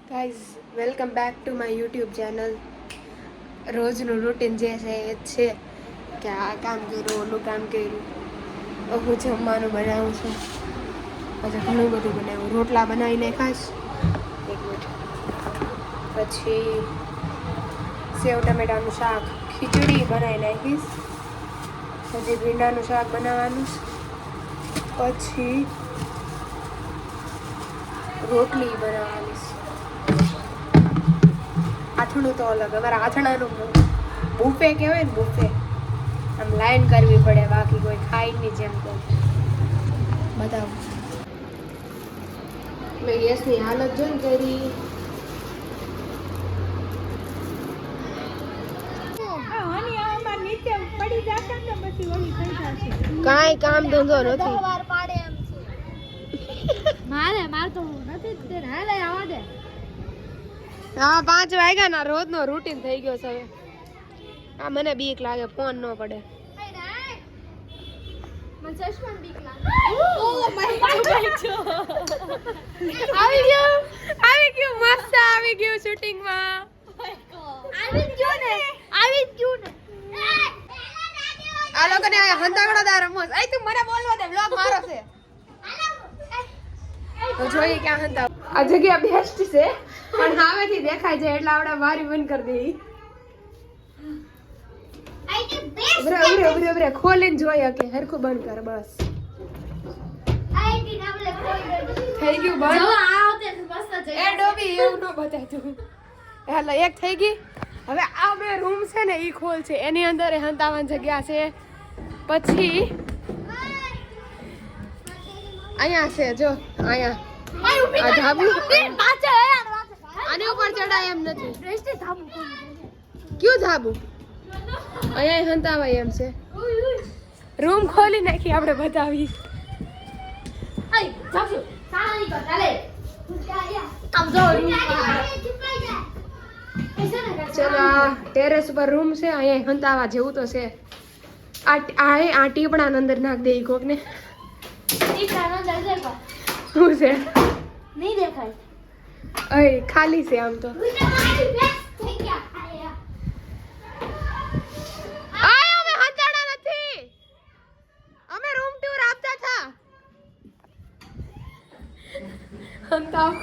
Guys welcome back to my YouTube channel. રોજનું routine જે છે એ જ છે કે આ કામ કર્યું ઓલું કામ કર્યું. હું જમવાનું બનાવું છું, પછી ઘણું બધું બનાવ્યું. રોટલા બનાવીને ખાસ એક મિનિટ, પછી સેવ ટમેટાનું શાક ખીચડી બનાવી નાખીશ, પછી ભીંડાનું શાક બનાવવાનું, પછી રોટલી બનાવવાની. આથણું તો અલગ, અમારા આથણાનું બુફે કહેવાય ને, બુફે આમ લાઈન કરવી પડે, બાકી કોઈ ખાઈ નહીં. જેમ તો બતાવું મેં ગેસની હાલત જોઈને કરી. કાંઈ કામ ધંધો નથી. હા 5 વાગ્યા ના રોજનો રૂટીન થઈ ગયો છે હવે. આ મને બીક લાગે, ફોન ન પડે. આવી ગયું મસ્ત આવી ગયું શૂટિંગમાં. આ લોકોને હંતાગડા રમો. આઈ તું મને બોલવા દે, વ્લોગ મારો છે તો જોઈએ ક્યાં હંતા. આ જગ્યા બેસ્ટ છે પણ હાવેથી દેખાય છે એટલે આપણે વારી બંધ કરી દઈએ. ઉભરે ખોલીને જોઈએ કે હરખું બંધ કર. બસ થઈ ગયું બંધ. એ ડોબી એવું ન બતાતું. એટલે એક થઈ ગઈ. હવે આ બે રૂમ છે ને ઈ ખોલ છે, એની અંદર હંતાવાની જગ્યા છે. પછી અહીંયા છે, જો અહીંયા આ ધાબુ. આની ઉપર ચડાય એમ નથી. ક્યું ધાબુ? અહીંયા હંતાવાય એમ છે. રૂમ ખોલી નાખી આપણે બતાવી. ચલો ટેરેસ ઉપર રૂમ છે, અહીંયા હંતાવા જેવું તો છે. આ ટીપણા અંદર નાખ દે કોક ને. શું છે? નહીં દેખાય. અય ખાલી છે આમ તો. અમે હંતાડા નથી, અમે રૂમ ટૂર આપતા હતા. હંતાવ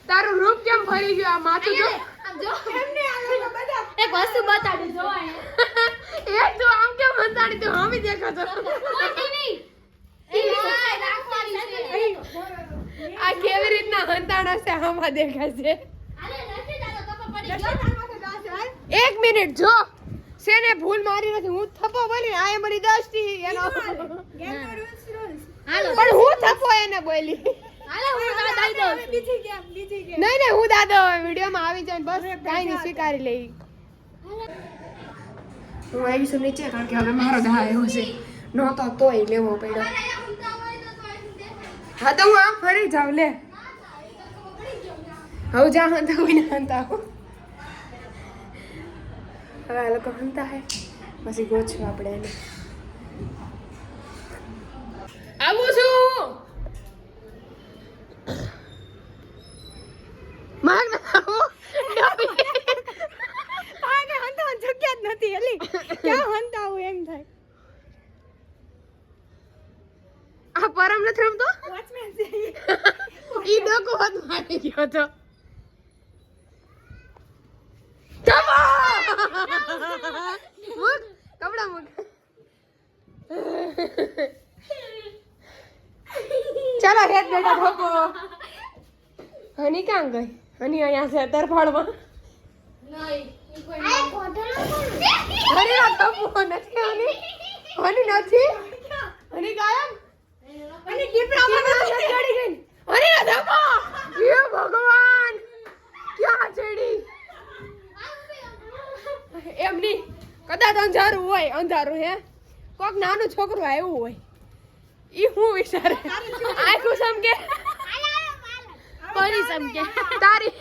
તારું રૂપ કેમ ફરી ગયું? આ માથું જો. એક વસ્તુ બતાડી જો. એક તો આમ કેમ બતાડી તું? હમી દેખો તો આ કેવી રીતના હંતાડા છે આમાં દેખાય છે. એક મિનિટ જો સેને ભૂલ મારી નથી. હું થપ્પો બોલી આ એ મારી દસ્તી એનો પણ હું થપ્પો એને બોલી. નહીં હું દાદો વિડીયોમાં આવી જાય બસ કાંઈ નહીં સ્વીકારી લઈ. હું આવી છું નીચે કારણ કે હવે મારો દા એવું છે નહોતો તોય લેવો પડ્યો. હા તો હું આમ ફરી જાઉં લે. હવે જા હંતા હોય ને હંતા હું. હવે આ લોકો હંતા હે પછી ગોછું આપણે એને. આવું છું માગ ના આવું આને હંતા જગ્યા જ નથી એલી ક્યાં હંતા આવું એમ થાય. આ પરમ નથી રમતો વોચમેન છે ઈ ડોકો હાથ મારી ગયો તો. મૂક કપડા મૂક ચાલો હેત બેટા ધોકો હની ક્યાં ગઈ હની અહીંયા છે તરફાળમાં હની ના ધોકો નથી હની નથી હની ગાયબ હની ટીપરામાં નથી ચડી ગઈ હની ના ધોકો હે ભગવાન ક્યાં ચડી એમની કદાચ અંધારું હે કોક નાનું છોકરું આવ્યું હોય ઈ હું વિચારે આખું સમકે કોની સમકે તારી